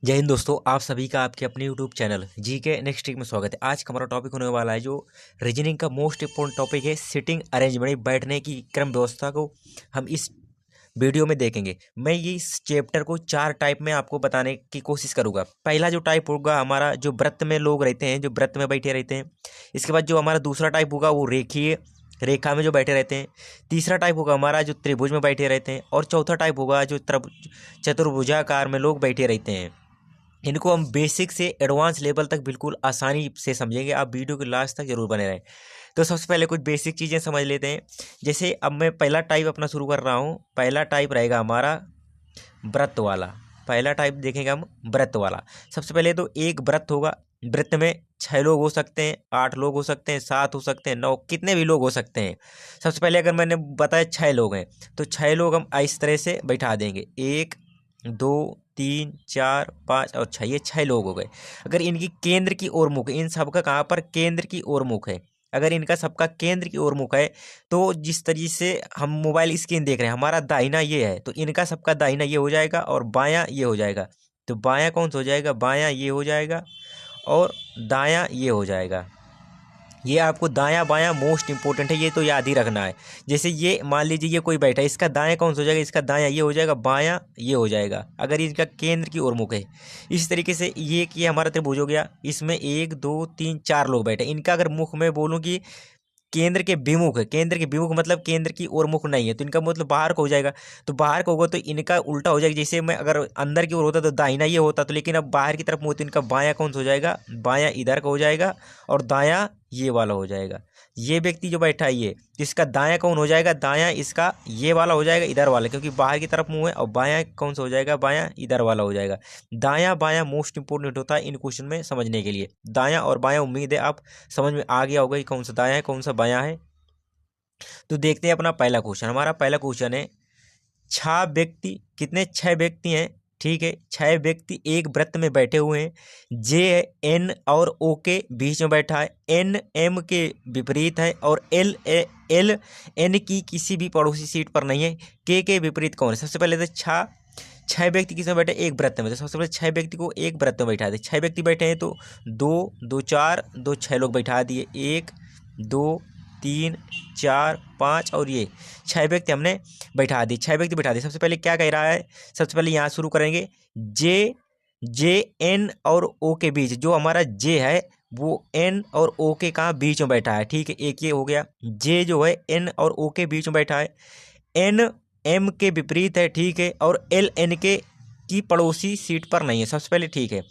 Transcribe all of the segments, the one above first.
जय हिंद दोस्तों, आप सभी का आपके अपने यूट्यूब चैनल जी के नेक्स्ट वीक में स्वागत है। आज का हमारा टॉपिक होने वाला है जो रीजनिंग का मोस्ट इंपोर्टेंट टॉपिक है, सिटिंग अरेंजमेंट, बैठने की क्रम व्यवस्था को हम इस वीडियो में देखेंगे। मैं ये इस चैप्टर को 4 टाइप में आपको बताने की कोशिश करूंगा। पहला जो टाइप होगा हमारा जो व्रत में लोग रहते हैं, जो व्रत में बैठे रहते हैं। इसके बाद जो हमारा दूसरा टाइप होगा वो रेखीय रेखा में जो बैठे रहते हैं। तीसरा टाइप होगा हमारा जो त्रिभुज में बैठे रहते हैं। और चौथा टाइप होगा जो चतुर्भुजाकार में लोग बैठे रहते हैं। इनको हम बेसिक से एडवांस लेवल तक बिल्कुल आसानी से समझेंगे। आप वीडियो के लास्ट तक जरूर बने रहें। तो सबसे पहले कुछ बेसिक चीज़ें समझ लेते हैं। जैसे अब मैं पहला टाइप अपना शुरू कर रहा हूँ। पहला टाइप रहेगा हमारा व्रत वाला। पहला टाइप देखेंगे हम व्रत वाला। सबसे पहले तो एक व्रत होगा। व्रत में 6 लोग हो सकते हैं, 8 लोग हो सकते हैं, 7 हो सकते हैं, 9, कितने भी लोग हो सकते हैं। सबसे पहले अगर मैंने बताया 6 लोग हैं तो 6 लोग हम इस तरह से बैठा देंगे। 1 2 3 4 5 और 6, ये 6 लोग हो गए। अगर इनकी केंद्र की ओर मुख है, इन सबका कहाँ पर केंद्र की ओर मुख है, अगर इनका सबका केंद्र की ओर मुख है तो जिस तरीके से हम मोबाइल स्क्रीन देख रहे हैं, हमारा दाहिना ये है तो इनका सबका दाहिना ये हो जाएगा और बायां ये हो जाएगा। तो बायां कौन सा हो जाएगा? बायां ये हो जाएगा और दायां ये हो जाएगा। ये आपको दायां बायां मोस्ट इंपॉर्टेंट है, ये तो याद ही रखना है। जैसे ये मान लीजिए ये कोई बैठा है, इसका दायां कौन सा हो जाएगा? इसका दायां ये हो जाएगा, बायां ये हो जाएगा, अगर इसका केंद्र की ओर मुख है। इस तरीके से ये हमारा त्रिभुज हो गया। इसमें 1 2 3 4 लोग बैठे। इनका अगर मुख मैं बोलूँ कि केंद्र के विमुख है, केंद्र के विमुख मतलब केंद्र की ओर मुख नहीं है, तो इनका मतलब बाहर को हो जाएगा। तो बाहर को होगा तो इनका उल्टा हो जाएगा। जैसे मैं अगर अंदर की ओर होता तो दाहिना ये होता, तो लेकिन अब बाहर की तरफ मुँह तो इनका बायां कौन सा हो जाएगा? बायां इधर का हो जाएगा और दायां ये वाला हो जाएगा। ये व्यक्ति जो बैठा है ये, इसका दायां कौन हो जाएगा? दायां इसका ये वाला हो जाएगा, इधर वाला, क्योंकि बाहर की तरफ मुंह है। और बायां कौन सा हो जाएगा? बायां इधर वाला हो जाएगा। दायां बायां मोस्ट इंपोर्टेंट होता है इन क्वेश्चन में समझने के लिए। दायां और बायां, उम्मीद है आप समझ में आ गया होगा कि कौन सा दायां है कौन सा बायां है। तो देखते हैं अपना पहला क्वेश्चन। हमारा पहला क्वेश्चन है, 6 व्यक्ति, कितने? 6 व्यक्ति हैं, ठीक है। 6 व्यक्ति एक वृत्त में बैठे हुए हैं। जे एन और ओ के बीच में बैठा है। एन एम के विपरीत है और एल एल एन की किसी भी पड़ोसी सीट पर नहीं है। के विपरीत कौन है? सबसे पहले तो 6 व्यक्ति किसमें बैठे? एक वृत्त में। तो सबसे पहले 6 व्यक्ति को एक वृत्त में बैठा दे। 6 व्यक्ति बैठे हैं तो 2 2 4 2 6 लोग बैठा दिए। 1 2 3 4 5 और ये 6 व्यक्ति हमने बैठा दी। 6 व्यक्ति बैठा दिए। सबसे पहले क्या कह रहा है? सबसे पहले यहाँ शुरू करेंगे। जे एन और ओ के बीच, जो हमारा जे है वो एन और ओ के कहाँ बीच में बैठा है, ठीक है। एक ये हो गया। जे जो है एन और ओ के बीच में बैठा है। एन एम के विपरीत है, ठीक है। और एल एन के की पड़ोसी सीट पर नहीं है। सबसे पहले ठीक है,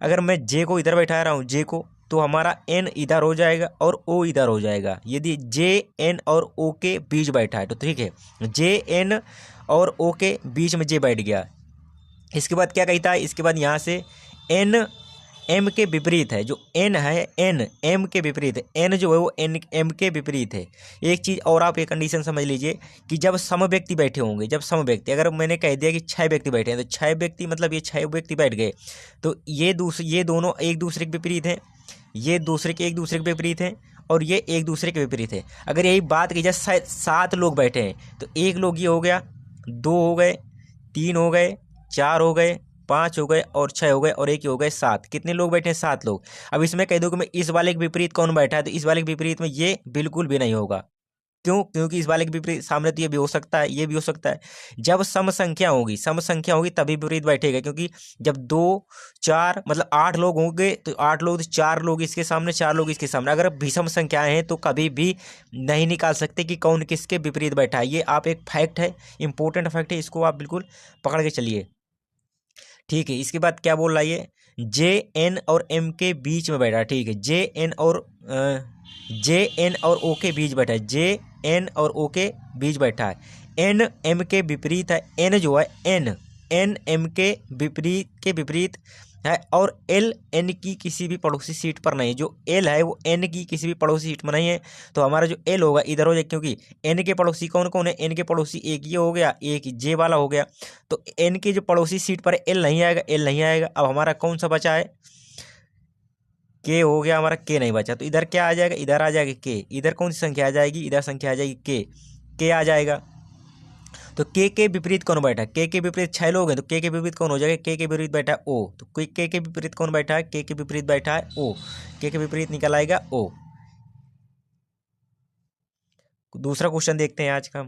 अगर मैं जे को इधर बैठा रहा हूँ, जे को, तो हमारा एन इधर हो जाएगा और ओ इधर हो जाएगा। यदि जे एन और ओ के बीच बैठा है तो ठीक है, जे एन और ओ के बीच में जे बैठ गया। इसके बाद क्या कहता है? इसके बाद यहाँ से एन एम के विपरीत है। जो एन है, एन एम के विपरीत है। एन जो है वो एन एम के विपरीत है। एक चीज़ और आप एक कंडीशन समझ लीजिए कि जब सम व्यक्ति बैठे होंगे, जब सम व्यक्ति, अगर मैंने कह दिया कि 6 व्यक्ति बैठे हैं तो 6 व्यक्ति मतलब ये 6 व्यक्ति बैठ गए, तो ये दोनों एक दूसरे के विपरीत हैं। ये एक दूसरे के विपरीत हैं और ये एक दूसरे के विपरीत है। अगर यही बात की जाए 7 लोग बैठे हैं तो 1 लोग ये हो गया, 2 हो गए, 3 हो गए, 4 हो गए, 5 हो गए और 6 हो गए और एक ही हो गए 7। कितने लोग बैठे हैं? 7 लोग। अब इसमें कह दो कि मैं इस वाले के विपरीत कौन बैठा है, तो इस वाले के विपरीत में ये बिल्कुल भी नहीं होगा। क्यों? क्योंकि इस वाले के विपरीत सामने तो ये भी हो सकता है, ये भी हो सकता है। जब सम संख्या होगी तभी विपरीत बैठेगा। क्योंकि जब 2 4 मतलब 8 लोग होंगे तो 8 लोग, तो 4 लोग इसके सामने, 4 लोग इसके सामने। अगर विषम संख्याएं हैं तो कभी भी नहीं निकाल सकते कि कौन किसके विपरीत बैठा है। ये आप एक फैक्ट है, इंपॉर्टेंट फैक्ट है, इसको आप बिल्कुल पकड़ के चलिए, ठीक है। इसके बाद क्या बोल रहा है? ये जे एन और एम के बीच में बैठा है, ठीक है। जे एन और ओ के बीच बैठा है। जे एन और ओ के बीच बैठा है। एन एम के विपरीत है। एन जो है एन एम के विपरीत है और एल एन की किसी भी पड़ोसी सीट पर नहीं है। जो एल है वो एन की किसी भी पड़ोसी सीट में नहीं है। तो हमारा जो एल होगा इधर हो जाएगा, क्योंकि एन के पड़ोसी कौन कौन है? एन के पड़ोसी एक ये हो गया, एक जे वाला हो गया। तो एन की जो पड़ोसी सीट पर एल नहीं आएगा, एल नहीं आएगा। अब हमारा कौन सा बचा है? के हो गया हमारा, के नहीं बचा। तो इधर क्या आ जाएगा? इधर आ जाएगा के। इधर कौन सी संख्या आ जाएगी? इधर संख्या आ जाएगी के आ जाएगा। तो के विपरीत कौन बैठा है, के विपरीत 6 लोग हैं तो के विपरीत कौन हो जाएगा, के विपरीत बैठा है ओ, तो के विपरीत कौन बैठा है, के विपरीत बैठा है ओ, के विपरीत निकल आएगा ओ। दूसरा क्वेश्चन देखते हैं आज का।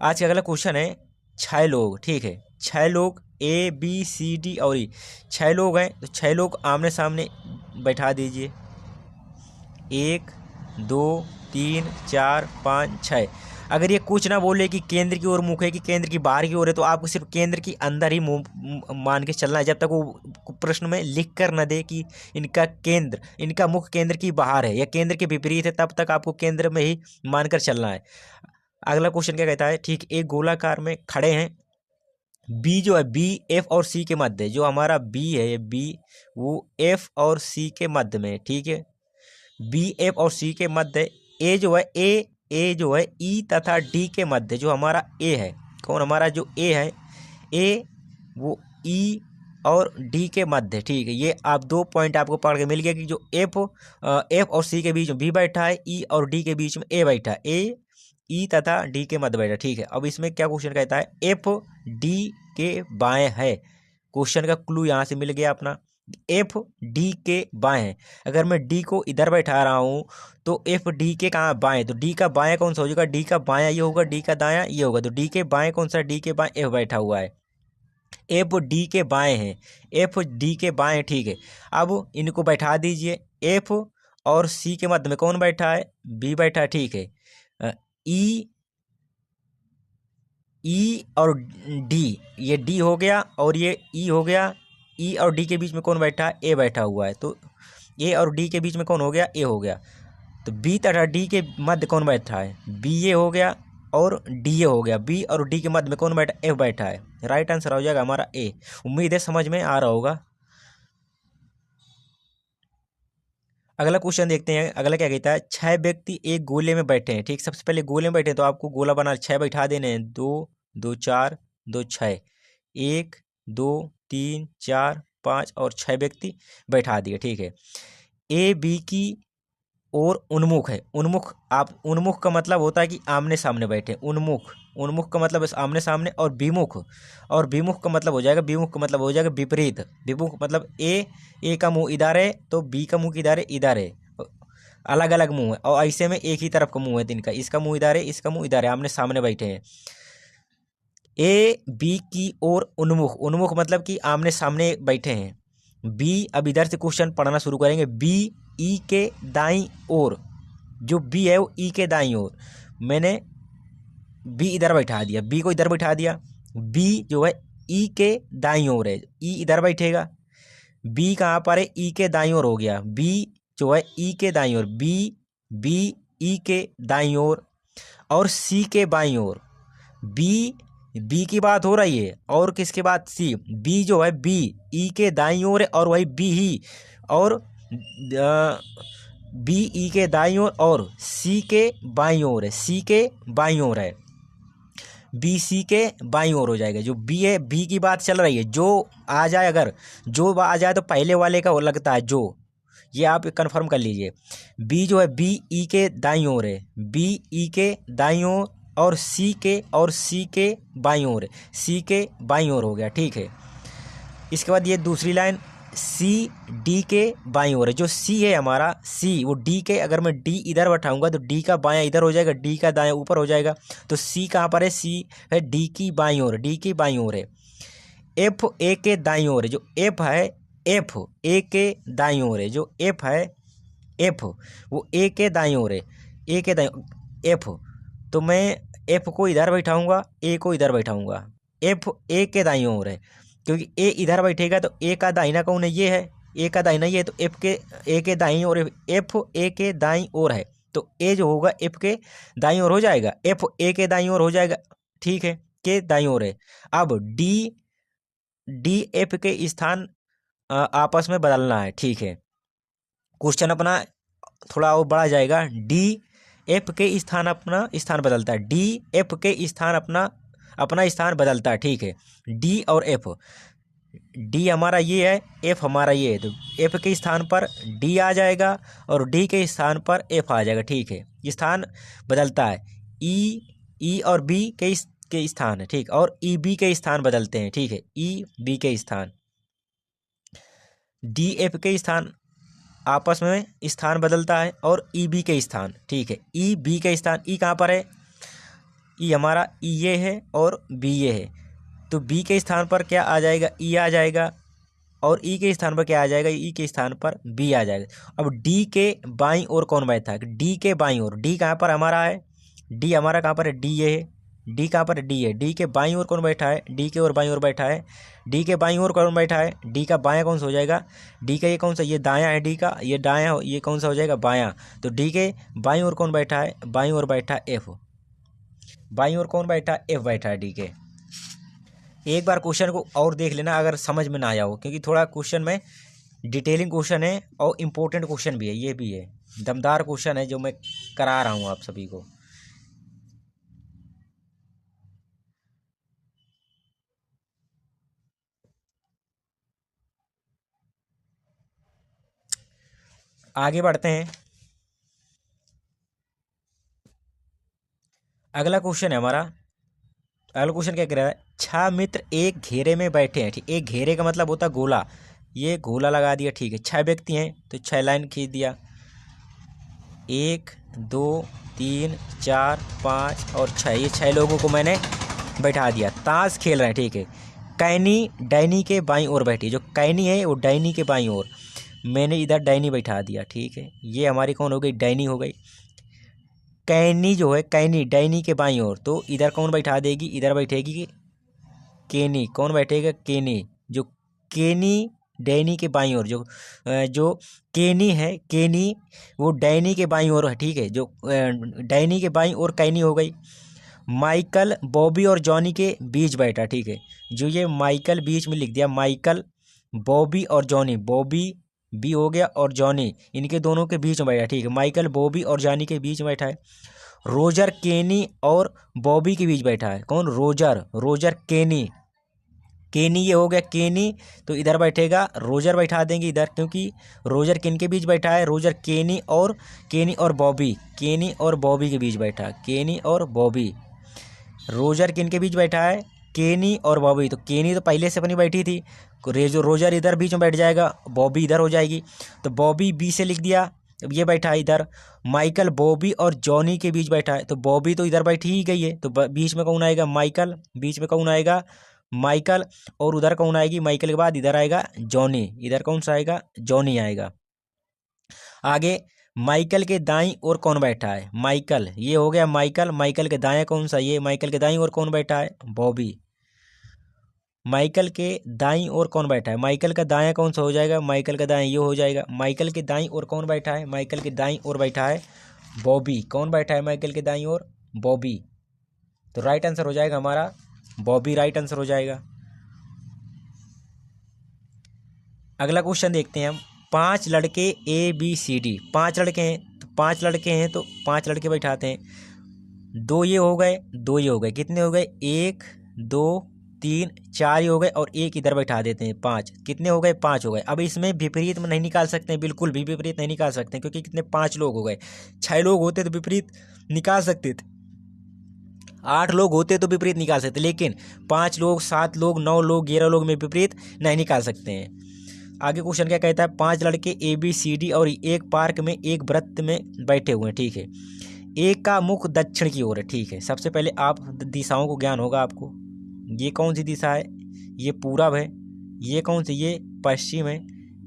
आज का अगला क्वेश्चन है 6 लोग, ठीक है, 6 लोग ए बी सी डी और ई, 6 लोग हैं तो 6 लोग आमने सामने बैठा दीजिए, 1 2 3 4 5 6। अगर ये कुछ ना बोले कि केंद्र की ओर मुख है कि केंद्र की बाहर की ओर है तो आपको सिर्फ केंद्र की अंदर ही मान के चलना है, जब तक वो प्रश्न में लिख कर न दे कि इनका मुख केंद्र की बाहर है या केंद्र के विपरीत है, तब तक आपको केंद्र में ही मानकर चलना है। अगला क्वेश्चन क्या कहता है, ठीक, एक गोलाकार में खड़े हैं, बी जो है बी एफ और सी के मध्य, जो हमारा बी है ये बी वो एफ और सी के मध्य में, ठीक है, बी एफ और सी के मध्य, ए जो है ए जो है ई तथा डी के मध्य, जो हमारा ए है, कौन हमारा जो ए है, ए वो ई और डी के मध्य, ठीक है। ये आप 2 पॉइंट आपको पढ़ के मिल गया कि जो एफ और सी के बीच में बी बैठा है, ई और डी के बीच में ए बैठा है, ए ई तथा डी के मध्य बैठा, ठीक है। अब इसमें क्या क्वेश्चन कहता है, एफ डी के बाएं है, क्वेश्चन का क्लू यहाँ से मिल गया अपना, एफ डी के बाएं है। अगर मैं डी को इधर बैठा रहा हूँ तो एफ डी के कहाँ बाएं, तो डी का बाएं कौन सा हो जाएगा, डी का बायां ये होगा, डी का दायां ये होगा, तो डी के बाएं कौन सा, डी के बाएं एफ बैठा हुआ है, एफ डी के बाएं हैं, एफ डी के बाएं, ठीक है। अब इनको बैठा दीजिए, एफ और सी के मध्य में कौन बैठा है, बी बैठा है, ठीक है। ई और डी, ये डी हो गया और ये ई हो गया, ई और डी के बीच में कौन बैठा है, ए बैठा हुआ है, तो ए और डी के बीच में कौन हो गया, ए हो गया। तो बी तथा डी के मध्य कौन बैठा है, बी ए हो गया और डी ए हो गया, बी और डी के मध्य में कौन बैठा, एफ बैठा है, राइट आंसर हो जाएगा हमारा ए। उम्मीद है समझ में आ रहा होगा। अगला क्वेश्चन देखते हैं, अगला क्या कहता है, 6 व्यक्ति एक गोले में बैठे हैं, ठीक, सबसे पहले गोले में बैठे हैं तो आपको गोला बना 6 बैठा देने हैं, 2 2 4 2 6, 1 2 3 4 5 और 6 व्यक्ति बैठा दिए, ठीक है। ए बी की ओर उन्मुख है, उन्मुख, आप उन्मुख का मतलब होता है कि आमने सामने बैठे, उन्मुख, उन्मुख का मतलब आमने सामने, और विमुख, और विमुख का मतलब हो जाएगा, विमुख का मतलब हो जाएगा विपरीत, विमुख मतलब ए का मुंह इधर है तो बी का मुंह किधर है, इधर है, अलग अलग मुंह है, और ऐसे में एक ही तरफ का मुंह है इनका, इसका मुंह इधर है, इसका मुंह इधर है, आमने सामने बैठे हैं। ए बी की ओर उन्मुख, उन्मुख मतलब कि आमने सामने बैठे हैं। बी, अब इधर से क्वेश्चन पढ़ना शुरू करेंगे, बी ई के दाईं ओर, जो बी है वो ई के दाईं ओर, मैंने बी इधर बैठा दिया, बी को इधर बैठा दिया, बी जो है ई के दाईं ओर है, ई इधर बैठेगा, बी कहाँ पर है, ई के दाईं ओर हो गया, बी जो है ई के दाईं ओर, बी ई के दाईं ओर, और सी के बाईं ओर, बी की बात हो रही है, और किसके बाद, सी, बी जो है बी ई के दाईं ओर है और वही बी ही, और बी ई के दाईं ओर और सी के बाईं ओर है, सी के बाईं ओर है, बी सी के बाईं ओर हो जाएगा। जो बी है, बी की बात चल रही है, जो आ जाए, अगर जो आ जाए तो पहले वाले का लगता है जो, ये आप कंफर्म कर लीजिए। बी जो है बी ई के दाईं ओर है, बी ई के दाईं ओर, और सी के बाईं ओर है, सी के बाईं ओर हो गया, ठीक है। इसके बाद ये दूसरी लाइन, सी डी के बाईं ओर है, जो सी है हमारा, सी वो डी के, अगर मैं डी इधर बैठाऊंगा तो डी का बायां इधर हो जाएगा, डी का दायां ऊपर हो जाएगा, तो सी कहाँ पर है, सी है डी की बाईं ओर, डी की बाईं ओर है। एफ ए के दाईं ओर है, जो एफ है, एफ ए के दाईं ओर है, जो एफ है, एफ वो ए के दाईं ओर है, ए के दाईं एफ, तो मैं एफ को इधर बैठाऊंगा, ए को इधर बैठाऊंगा, एफ ए के दाईं ओर है, क्योंकि ए इधर बैठेगा तो ए का दाहिना कौन है, ये है, ए का दाहिना ये है, तो एफ के ए के दाईं ओर, एफ ए के दाईं ओर है, तो ए जो होगा एफ के दाईं ओर हो जाएगा, एफ ए के दाईं ओर हो जाएगा, ठीक है, के दाईं ओर है। अब डी एफ के स्थान आपस में बदलना है, ठीक है, क्वेश्चन अपना थोड़ा और बढ़ा जाएगा, डी एफ के स्थान अपना स्थान बदलता है, डी एफ के स्थान अपना स्थान बदलता है, ठीक है, डी और एफ, डी हमारा ये है, एफ हमारा ये है, तो एफ के स्थान पर डी आ जाएगा और डी के स्थान पर एफ आ जाएगा, ठीक है, स्थान बदलता है, ई ई और बी के स्थान है, ठीक, और ई बी के स्थान बदलते हैं, ठीक है, ई बी के स्थान, डी एफ के स्थान आपस में स्थान बदलता है, और ई बी के स्थान, ठीक है, ई बी के स्थान, ई कहाँ पर है, ई हमारा ई ये है और बी ये है, तो बी के स्थान पर क्या आ जाएगा, ई आ जाएगा, और ई के स्थान पर क्या आ जाएगा, ई के स्थान पर बी आ जाएगा। अब डी के बाईं ओर कौन बैठा है, डी के बाईं ओर, डी कहाँ पर हमारा है, डी हमारा कहाँ पर है, डी ये है, डी कहाँ पर है, डी है, डी के बाईं ओर कौन बैठा है, डी के और बाईं ओर बैठा है, डी के बाईं ओर कौन बैठा है, डी का बायां कौन सा हो जाएगा, डी का ये कौन सा, ये दायां है, डी का ये दायां, ये कौन सा हो जाएगा, बायां, तो डी के बाईं ओर कौन बैठा है, बाईं ओर बैठा है एफ, बाईं ओर कौन बैठा है, एफ बैठा है डी के। एक बार क्वेश्चन को और देख लेना अगर समझ में ना आया हो, क्योंकि थोड़ा क्वेश्चन में डिटेलिंग क्वेश्चन है और इम्पोर्टेंट क्वेश्चन भी है, ये भी है, दमदार क्वेश्चन है जो मैं करा रहा हूँ आप सभी को। आगे बढ़ते हैं, अगला क्वेश्चन है हमारा, अगला क्वेश्चन क्या कह रहा है, 6 मित्र एक घेरे में बैठे हैं, ठीक, एक घेरे का मतलब होता है गोला, ये गोला लगा दिया, ठीक है, 6 व्यक्ति हैं तो 6 लाइन खींच दिया, 1 2 3 4 5 और 6, ये 6 लोगों को मैंने बैठा दिया, ताश खेल रहे हैं, ठीक है, कैनी डैनी के बाईं ओर बैठी, जो कैनी है वो डैनी के बाईं ओर, मैंने इधर डैनी बैठा दिया, ठीक है, ये हमारी कौन हो गई, डैनी हो गई, कैनी जो है कैनी डैनी के बाईं ओर, तो इधर कौन बैठा देगी, इधर बैठेगी केनी, कौन बैठेगा, केनी, जो केनी डैनी के बाईं ओर, जो केनी है, केनी वो डैनी के बाईं ओर है, ठीक है, जो डैनी के बाईं ओर कैनी हो गई। माइकल बॉबी और जॉनी के बीच बैठा, ठीक है, जो ये माइकल बीच में लिख दिया, माइकल बॉबी और जॉनी, बॉबी बी हो गया और जॉनी इनके दोनों के बीच में बैठा, ठीक है, माइकल बॉबी और जॉनी के बीच में बैठा है। रोजर केनी और बॉबी के बीच बैठा है, कौन, रोजर, रोजर केनी, केनी ये हो गया केनी, तो इधर बैठेगा रोजर बैठा देंगे इधर, क्योंकि रोजर किन के बीच बैठा है, रोजर केनी और बॉबी, केनी और बॉबी के बीच बैठा, केनी और बॉबी, रोजर किन के बीच बैठा है, केनी और बॉबी, तो केनी तो पहले से अपनी बैठी थी, जो रोजर इधर बीच में बैठ जाएगा, बॉबी इधर हो जाएगी, तो बॉबी बी से लिख दिया, अब ये बैठा है इधर। माइकल बॉबी और जॉनी के बीच बैठा है, तो बॉबी तो इधर बैठी ही गई है, तो बीच में कौन आएगा, माइकल, बीच में कौन आएगा, माइकल, और उधर कौन आएगी, माइकल के बाद इधर आएगा जॉनी, इधर कौन सा आएगा, जॉनी आएगा। आगे माइकल के दाईं ओर कौन बैठा है, माइकल, ये हो गया माइकल, माइकल के दाएं कौन सा, ये माइकल के दाईं ओर कौन बैठा है, बॉबी, माइकल के दाईं ओर कौन बैठा है, माइकल का दायां कौन सा हो जाएगा, माइकल का दायां ये हो जाएगा। माइकल के दाईं ओर कौन बैठा है, माइकल के दाईं ओर बैठा है बॉबी, कौन बैठा है माइकल के दाईं ओर, बॉबी, तो राइट आंसर हो जाएगा हमारा बॉबी, राइट आंसर हो जाएगा। अगला क्वेश्चन देखते हैं हम, 5 लड़के ए बी सी डी, 5 लड़के हैं, तो 5 लड़के हैं तो 5 लड़के बैठाते हैं, 2 ये हो गए, 2 ये हो गए, कितने हो गए, 1 2 3 4 ही हो गए, और एक इधर बैठा देते हैं, 5, कितने हो गए, 5 हो गए। अब इसमें विपरीत में नहीं निकाल सकते हैं, बिल्कुल भी विपरीत नहीं निकाल सकते हैं, क्योंकि कितने 5 लोग हो गए, 6 लोग होते तो विपरीत निकाल सकते थे, 8 लोग होते तो विपरीत निकाल सकते, लेकिन 5 लोग 7 लोग 9 लोग 11 लोग में विपरीत नहीं निकाल सकते हैं। आगे क्वेश्चन क्या कहता है, 5 लड़के ए बी सी डी और एक पार्क में एक वृत्त में बैठे हुए हैं, ठीक है, एक का मुख दक्षिण की ओर है, ठीक है, सबसे पहले आप दिशाओं को ज्ञान होगा आपको, ये कौन सी दिशा है, ये पूरब है, ये कौन सी, ये पश्चिम है,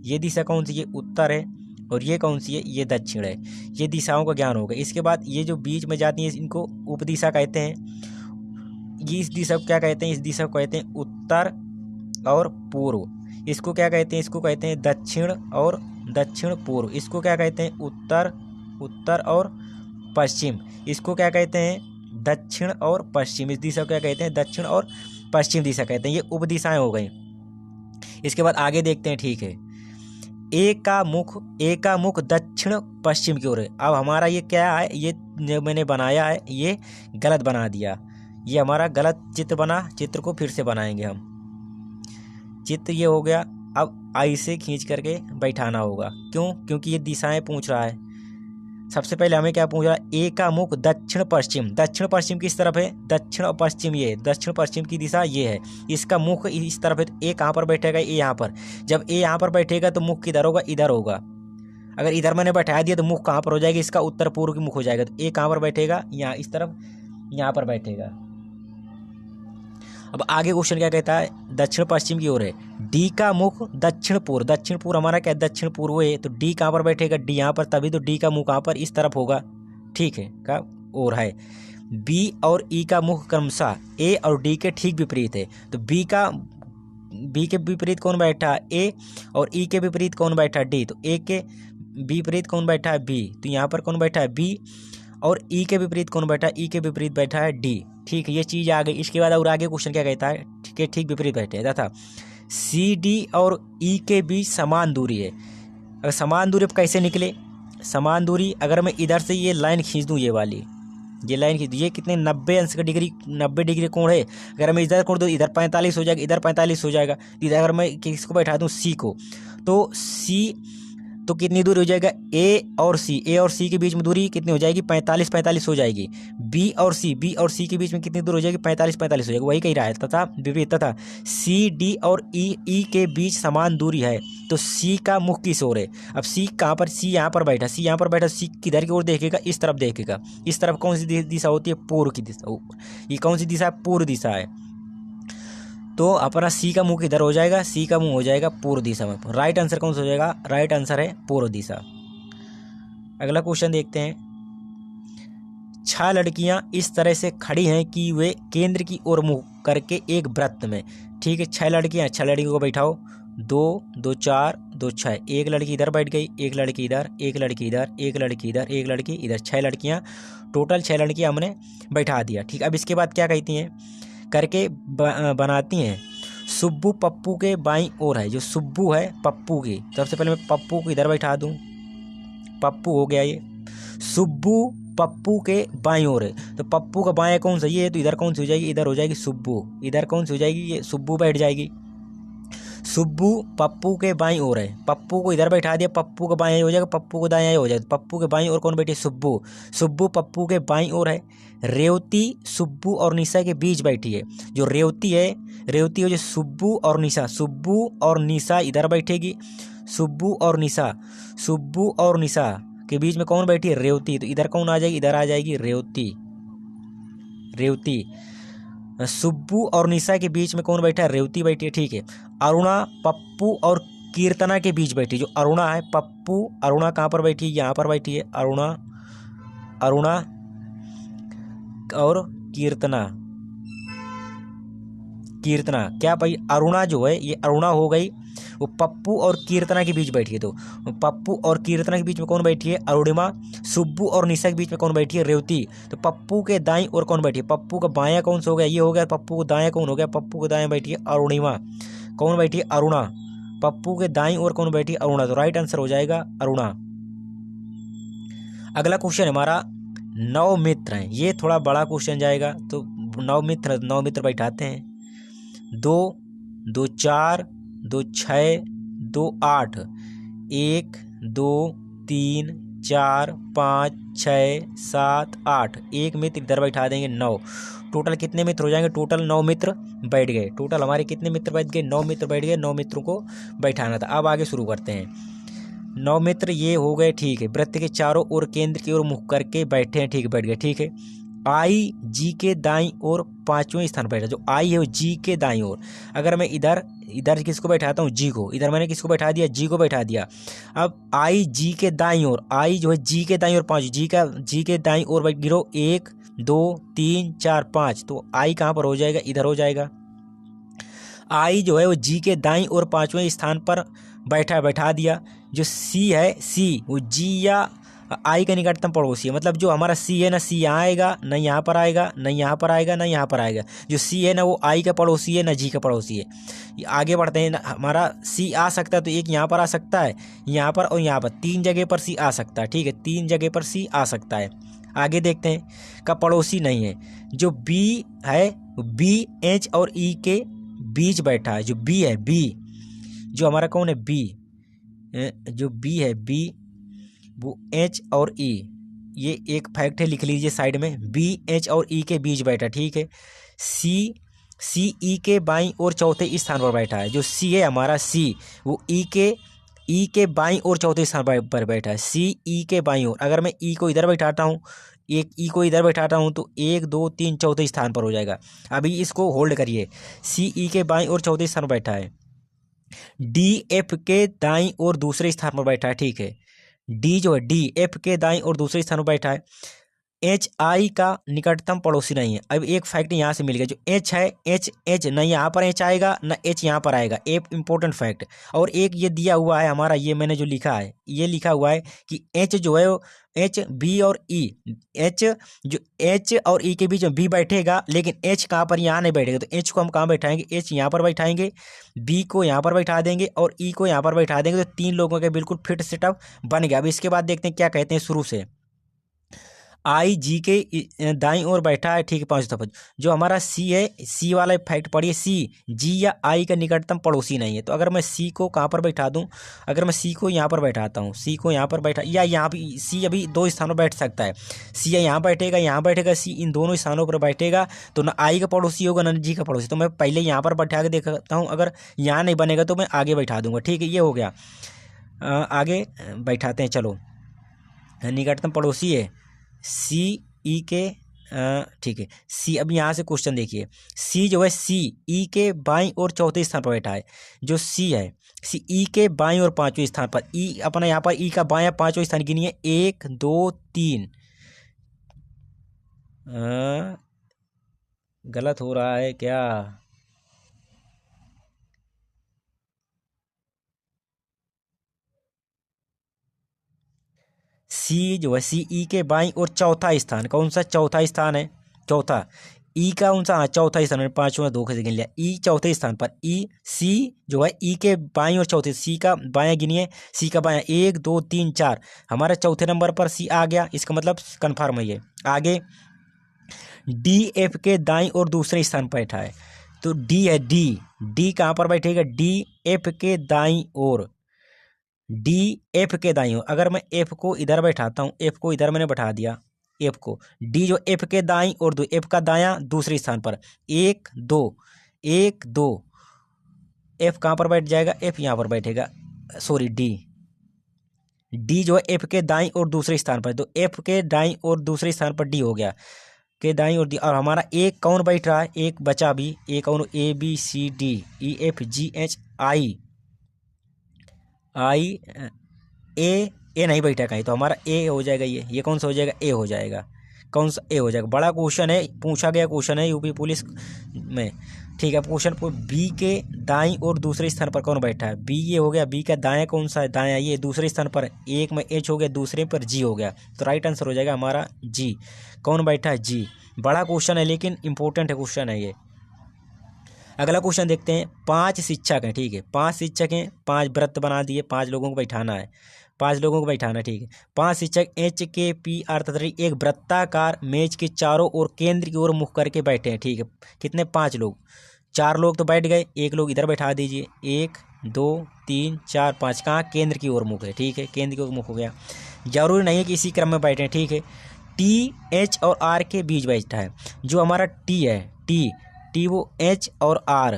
ये दिशा कौन सी, ये उत्तर है, और ये कौन सी है, ये दक्षिण है, ये दिशाओं का ज्ञान होगा। इसके बाद ये जो बीच में जाती है इनको उपदिशा कहते हैं, ये इस दिशा को क्या कहते हैं, इस दिशा को कहते हैं उत्तर और पूर्व, इसको क्या कहते हैं, इसको कहते हैं दक्षिण और दक्षिण पूर्व, इसको क्या कहते हैं, उत्तर और पश्चिम, इसको क्या कहते हैं, दक्षिण और पश्चिम, इस दिशा को क्या कहते हैं, दक्षिण और पश्चिम दिशा कहते हैं, ये उपदिशाएं हो गई। इसके बाद आगे देखते हैं, ठीक है, एक का मुख दक्षिण पश्चिम की ओर है। अब हमारा ये क्या है, ये जो मैंने बनाया है ये गलत बना दिया, ये हमारा गलत चित्र बना, चित्र को फिर से बनाएंगे हम, चित्र ये हो गया। अब ऐसे खींच करके बैठाना होगा, क्यों, क्योंकि ये दिशाएं पूछ रहा है, सबसे पहले हमें क्या पूछ रहा है, ए का मुख दक्षिण पश्चिम, दक्षिण पश्चिम किस तरफ है, दक्षिण और पश्चिम, ये दक्षिण पश्चिम की दिशा ये है, इसका मुख इस तरफ है, तो ए कहाँ पर बैठेगा, ए यहाँ पर। जब ए यहाँ पर बैठेगा तो मुख किधर होगा, इधर होगा। अगर इधर मैंने बैठा दिया तो मुख कहाँ पर हो जाएगा, इसका उत्तर पूर्व की मुख हो जाएगा। तो ए कहाँ पर बैठेगा, यहाँ इस तरफ, यहाँ पर बैठेगा। अब आगे क्वेश्चन क्या कहता है, दक्षिण पश्चिम की ओर है, डी का मुख दक्षिण पूर्व, दक्षिण पूर्व हमारा क्या है, दक्षिण पूर्व है, तो डी कहाँ पर बैठेगा, डी यहाँ पर, तभी तो डी का मुख कहाँ पर, इस तरफ होगा, ठीक है, का ओर है। बी और ई का मुख क्रमशः ए और डी के ठीक विपरीत है, तो बी के विपरीत कौन बैठा, ए, और ई के विपरीत कौन बैठा, डी, तो ए के विपरीत कौन बैठा है, बी, तो यहाँ पर कौन बैठा है, बी, और ई के विपरीत कौन बैठा है, ई के विपरीत बैठा है डी, ठीक है, ये चीज़ आ गई। इसके बाद और आगे क्वेश्चन क्या कहता है, ठीक है, ठीक विपरीत बैठे तथा सी डी और ई के बीच समान दूरी है। अगर समान दूरी कैसे निकले, समान दूरी अगर मैं इधर से ये लाइन खींच दूँ, ये वाली ये लाइन खींच दूँ, ये कितने 90 अंश का डिग्री, 90 डिग्री कोण है। अगर मैं इधर कोण दूँ, इधर 45 हो जाएगा, इधर 45 हो जाएगा। इधर अगर मैं किसको बैठा दूँ, सी को, तो सी तो कितनी दूरी हो जाएगा, ए और सी के बीच में दूरी कितनी हो जाएगी, 45 हो जाएगी। बी और सी के बीच में कितनी दूर हो जाएगी, 45 हो जाएगी, वही कही रहा है। तथा विपरीत, तथा सी डी और ई के बीच समान दूरी है, तो सी का मुख किस ओर है। अब सी कहाँ पर, सी यहाँ पर बैठा, सी किधर की ओर देखेगा, इस तरफ देखेगा। इस तरफ कौन सी दिशा होती है, पूर्व की दिशा। ये कौन सी दिशा है, पूर्व दिशा है। तो अपना सी का मुंह किधर हो जाएगा, सी का मुंह हो जाएगा पूर्व दिशा में। राइट आंसर कौन सा हो जाएगा, राइट आंसर है पूर्व दिशा। अगला क्वेश्चन देखते हैं, 6 लड़कियां इस तरह से खड़ी हैं कि वे केंद्र की ओर मुंह करके एक वृत्त में, ठीक है, 6 लड़कियां, 6 लड़कियों को बैठाओ, 2 2 4 2 6, एक लड़की इधर बैठ गई, एक लड़की इधर, एक लड़की इधर, एक लड़की इधर, एक लड़की इधर, 6 लड़कियां, टोटल 6 लड़कियां हमने बैठा दिया, ठीक। अब इसके बाद क्या कहती हैं, करके बनाती हैं। सुब्बू पप्पू के बाईं ओर है, जो सुब्बू है पप्पू की, सबसे पहले मैं पप्पू को इधर बैठा दूं, पप्पू हो गया ये। सुब्बू पप्पू के बाईं ओर है, तो पप्पू का बाएं कौन सा, ये है, तो इधर कौन सी हो जाएगी, इधर हो जाएगी सुब्बू, इधर कौन सी हो जाएगी, ये सुब्बू बैठ जाएगी। सुब्बू पप्पू के बाईं ओर है, पप्पू को इधर बैठा दिया, पप्पू का बाएं हो जाएगा, पप्पू को दाएं हो जाएगा, पप्पू के बाईं ओर कौन बैठी है, सुब्बू, सुब्बू पप्पू के बाईं ओर है। रेवती सुब्बू और निशा के बीच बैठी है, जो रेवती है जो सुब्बू और निशा इधर बैठेगी, सुब्बू और निशा के बीच में कौन बैठी है, रेवती, तो इधर कौन आ जाएगी, इधर आ जाएगी रेवती। सुब्बू और निशा के बीच में कौन बैठा है, रेवती बैठी है, ठीक है। अरुणा पप्पू और कीर्तना के बीच बैठी, जो अरुणा है, अरुणा कहाँ पर बैठी है, यहाँ पर बैठी है, अरुणा और कीर्तना क्या भाई, अरुणा जो है ये अरुणा हो गई, वो पप्पू और कीर्तना के बीच बैठी है, तो पप्पू और कीर्तना के बीच में कौन बैठी है, अरुणिमा। सुब्बू और निशा के बीच में कौन बैठी है, रेवती। तो पप्पू के दाईं ओर कौन बैठी है, पप्पू का बायां कौन सा हो गया, ये हो गया, पप्पू को दायां कौन हो गया, पप्पू को दायां बैठी है अरुणिमा, कौन बैठी है, अरुणा। पप्पू के दाईं ओर कौन बैठी है, अरुणा, तो राइट आंसर हो जाएगा अरुणा। अगला क्वेश्चन हमारा 9 मित्र हैं, ये थोड़ा बड़ा क्वेश्चन जाएगा, तो 9 मित्र बैठाते हैं। 2 2 4 2 6 2 8, 1 2 3 4 5 6 7 8, एक मित्र इधर बैठा देंगे, 9। टोटल कितने मित्र हो जाएंगे, टोटल 9 मित्र बैठ गए। टोटल हमारे कितने मित्र बैठ गए, 9 मित्र बैठ गए, 9 मित्रों को बैठाना था। अब आगे शुरू करते हैं। 9 मित्र ये हो गए, ठीक है, वृत्त के चारों ओर केंद्र की ओर मुख करके बैठे हैं, ठीक, बैठ गए, ठीक है। आई जी के दाईं ओर 5वें स्थान पर बैठा, जो आई है वो जी के दाईं ओर। अगर मैं इधर किसको बैठाता हूँ, जी को, इधर मैंने किसको बैठा दिया, जी को बैठा दिया। अब आई जी के दाईं ओर, आई जो है जी के दाईं ओर 5, जी के दाईं ओर बैठ गिरो, 1 2 3 4 5, तो आई कहाँ पर हो जाएगा, इधर हो जाएगा। आई जो है वो जी के दाईं ओर 5वें स्थान पर बैठा दिया। जो सी है, सी वो जी या आई का निकटतम पड़ोसी है, मतलब जो हमारा सी है ना, सी यहाँ आएगा, न यहाँ पर आएगा, न यहाँ पर आएगा, न यहाँ पर आएगा। जो सी है ना वो आई का पड़ोसी है, न जी का पड़ोसी है। आगे बढ़ते हैं, हमारा सी आ सकता है, तो एक यहाँ पर आ सकता है, यहाँ पर और यहाँ पर, 3 जगह पर सी आ सकता है, ठीक है, 3 जगह पर सी आ सकता है। आगे देखते हैं, का पड़ोसी नहीं है। जो बी है, बी एच और ई के बीच बैठा है। जो बी है, बी जो हमारा कौन है, बी, जो बी है, बी वो एच और ई, ये एक फैक्ट है, लिख लीजिए साइड में। बी एच और ई के बीच बैठा, ठीक है। सी ई के बाईं और चौथे स्थान पर बैठा है। जो सी है हमारा, सी वो ई के बाईं और चौथे स्थान पर बैठा है। सी ई के बाईं ओर, अगर मैं ई को इधर बैठाता हूँ, एक ई को इधर बैठाता हूँ तो 1 2 3 चौथे स्थान पर हो जाएगा। अभी इसको होल्ड करिए। सी ई के बाईं और चौथे स्थान पर बैठा है। डी एफ के दाईं और दूसरे स्थान पर बैठा है, ठीक है। डी जो है, डी एफ के दाईं और दूसरे स्थान पर बैठा है। एच आई का निकटतम पड़ोसी नहीं है। अब एक फैक्ट यहाँ से मिल गया, जो एच है, एच न यहाँ पर एच आएगा न एच यहाँ पर आएगा, एक इंपॉर्टेंट फैक्ट। और एक ये दिया हुआ है हमारा, ये मैंने जो लिखा है, ये लिखा हुआ है कि एच जो है वो एच बी और ई, एच जो एच और ई के बीच में बी बैठेगा, लेकिन एच कहाँ पर, यहाँ नहीं बैठेगा। तो एच को हम कहाँ बैठाएंगे, एच यहाँ पर बैठाएंगे, बी को यहाँ पर बैठा देंगे और ई को यहाँ पर बैठा देंगे। तो 3 लोगों के बिल्कुल फिट सेटअप बन गया। अब इसके बाद देखते हैं क्या कहते हैं शुरू से। आई जी के दाईं ओर बैठा है, ठीक है, 5 दफा। जो हमारा सी है, सी वाला फैक्ट पढ़िए। सी जी या आई का निकटतम पड़ोसी नहीं है। तो अगर मैं सी को कहाँ पर बैठा दूं, अगर मैं सी को यहाँ पर बैठाता हूँ, सी को यहाँ पर बैठा, या यहाँ पे सी अभी 2 स्थानों पर बैठ सकता है। सी या यहाँ बैठेगा, यहाँ बैठेगा, सी इन दोनों स्थानों पर बैठेगा। तो ना आई का पड़ोसी होगा ना जी का पड़ोसी। तो मैं पहले यहाँ पर बैठा के देखता हूँ, अगर यहाँ नहीं बनेगा तो मैं आगे बैठा दूंगा, ठीक है। ये हो गया। आगे बैठाते हैं, चलो। निकटतम पड़ोसी है सी ई के, ठीक है। सी, अब यहाँ से क्वेश्चन देखिए। सी जो है, सी ई के बाईं और चौथे स्थान पर बैठा है। जो सी है, सी ई के बाईं और 5वें स्थान पर। ई अपना यहाँ पर ई का बायां 5वां स्थान गिनिए, 1 2 3। गलत हो रहा है क्या? सी जो है, सी ई के बाईं और चौथा स्थान, कौन सा चौथा स्थान है, चौथा। ई का कौन सा, हाँ चौथा स्थान है, 5वां 2 से गिन लिया। ई चौथे स्थान पर, ई सी जो है ई के बाईं और चौथे, सी का बायां गिनिए, सी का बायां 1 2 3 4, हमारे चौथे नंबर पर सी आ गया। इसका मतलब कन्फर्म है ये। आगे डी एफ के दाईं और दूसरे स्थान पर बैठा है। तो डी है, डी कहाँ पर बैठेगा, डी एफ के दाईं ओर, डी एफ के दाईं ओर। अगर मैं एफ को इधर बैठाता हूँ, एफ को इधर मैंने बैठा दिया, एफ को, डी जो एफ के दाईं और दो, एफ का दायां दूसरे स्थान पर, 1 2 1 2, एफ कहाँ पर बैठ जाएगा, एफ यहाँ पर बैठेगा, सॉरी डी जो है एफ के दाईं और दूसरे स्थान पर। तो एफ के दाईं और दूसरे स्थान पर डी हो गया, के दाईं और डी। और हमारा एक कौन बैठ रहा है, एक बचा भी, एक कौन, A B C D E F G H I, I A नहीं बैठा कहीं। तो हमारा ए हो जाएगा, ये कौन सा हो जाएगा, ए हो जाएगा। कौन सा, ए हो जाएगा। बड़ा क्वेश्चन है, पूछा गया क्वेश्चन है यूपी पुलिस में, ठीक है। क्वेश्चन पर बी के दाईं और दूसरे स्थान पर कौन बैठा है, बी ये हो गया। बी का दायां कौन सा है, दायां ये दूसरे स्थान पर, एक में एच हो गया, दूसरे पर जी हो गया। तो राइट आंसर हो जाएगा हमारा जी। कौन बैठा है, जी। बड़ा क्वेश्चन है लेकिन इंपॉर्टेंट है क्वेश्चन है ये। अगला क्वेश्चन देखते हैं। 5 शिक्षक हैं, ठीक है, 5 शिक्षक हैं, 5 वृत्त बना दिए, 5 लोगों को बैठाना है, 5 लोगों को बैठाना है, ठीक है। 5 शिक्षक एच के पी आर तथा एक वृत्ताकार मेज के चारों ओर केंद्र की ओर मुख करके बैठे हैं, ठीक है। कितने, 5 लोग। 4 लोग तो बैठ गए, एक लोग इधर बैठा दीजिए, 1 2 3 4 5, कहाँ, केंद्र की ओर मुख है, ठीक है, केंद्र की ओर मुख हो गया। जरूरी नहीं है कि इसी क्रम में बैठे हैं, ठीक है। टी एच और आर के बीच बैठा है। जो हमारा टी है, टी वो एच और आर,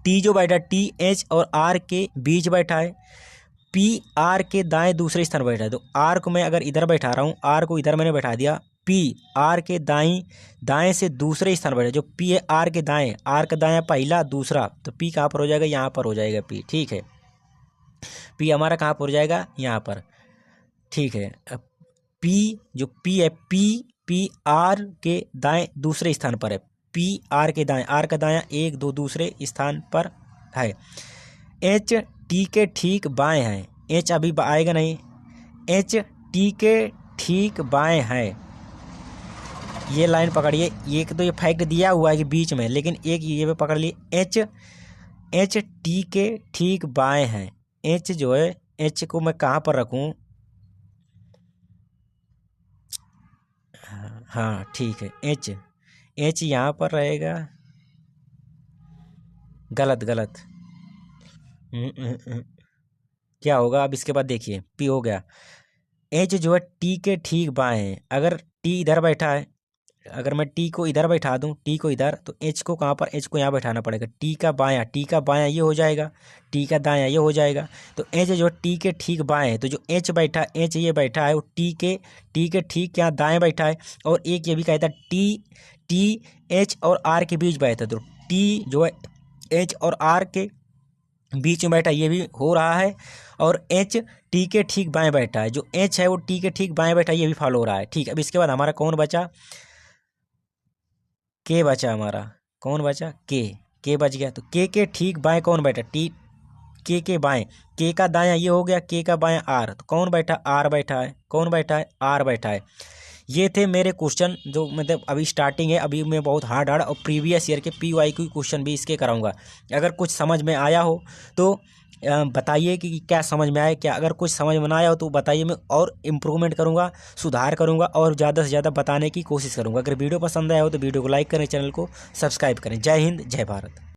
टी जो बैठा, टी एच और आर के बीच बैठा है। पी आर के दाएं दूसरे स्थान पर बैठा है। तो आर को मैं अगर इधर बैठा रहा हूँ, आर को इधर मैंने बैठा दिया, पी आर के दाएं से दूसरे स्थान पर बैठा। जो पी है आर के दाएं, आर का दायां पहला दूसरा, तो पी कहाँ पर हो जाएगा, यहाँ पर हो जाएगा पी, ठीक है। पी हमारा कहाँ पर हो जाएगा, यहाँ पर, ठीक है। पी जो पी है, पी आर के दाएं दूसरे स्थान पर है। पी आर के दाएं, आर का दायां 1 2 दूसरे स्थान पर है। एच टी के ठीक बाएं है, एच अभी आएगा नहीं, एच टी के ठीक बाएं है। ये लाइन पकड़िए, एक तो ये फैक्ट दिया हुआ है कि बीच में, लेकिन एक ये पे पकड़ लिए, एच टी के ठीक बाएं है। एच जो है, एच को मैं कहाँ पर रखूँ, हाँ ठीक है, एच यहाँ पर रहेगा, गलत। क्या होगा अब इसके बाद, देखिए पी हो गया, एच जो है टी के ठीक बाएं है। अगर टी इधर बैठा है, अगर मैं टी को इधर बैठा दूं, टी को इधर, तो एच को कहाँ पर, एच को यहाँ बैठाना पड़ेगा। टी का बायां, टी का बायां ये हो जाएगा, टी का दायां ये हो जाएगा। तो एच जो टी के ठीक बाएं है, तो जो एच बैठा, एच ये बैठा है वो टी के ठीक यहाँ दाएं बैठा है। और एक ये भी कहता है टी एच और आर के बीच बैठा है, तो टी जो है एच और आर के बीच में बैठा, ये भी हो रहा है। और एच टी के ठीक बाएं बैठा है, जो एच है वो टी के ठीक बाएं बैठा है, ये भी फॉलो हो रहा है। ठीक है, अब इसके बाद हमारा कौन बचा, के बचा हमारा, कौन बचा, के बच गया। तो के ठीक बाएं कौन बैठा, टी, के बाएं, के का दायां ये हो गया, के का बायां आर, तो कौन बैठा, आर बैठा है, कौन बैठा है, आर बैठा है। ये थे मेरे क्वेश्चन, जो मतलब अभी स्टार्टिंग है, अभी मैं बहुत हार्ड और प्रीवियस ईयर के PYQ क्वेश्चन भी इसके कराऊंगा। अगर कुछ समझ में आया हो तो बताइए कि क्या समझ में आया क्या। अगर कुछ समझ में ना आया हो तो बताइए, मैं और इम्प्रूवमेंट करूंगा, सुधार करूंगा और ज़्यादा से ज़्यादा बताने की कोशिश करूंगा। अगर वीडियो पसंद आया हो तो वीडियो को लाइक करें, चैनल को सब्सक्राइब करें। जय हिंद, जय भारत।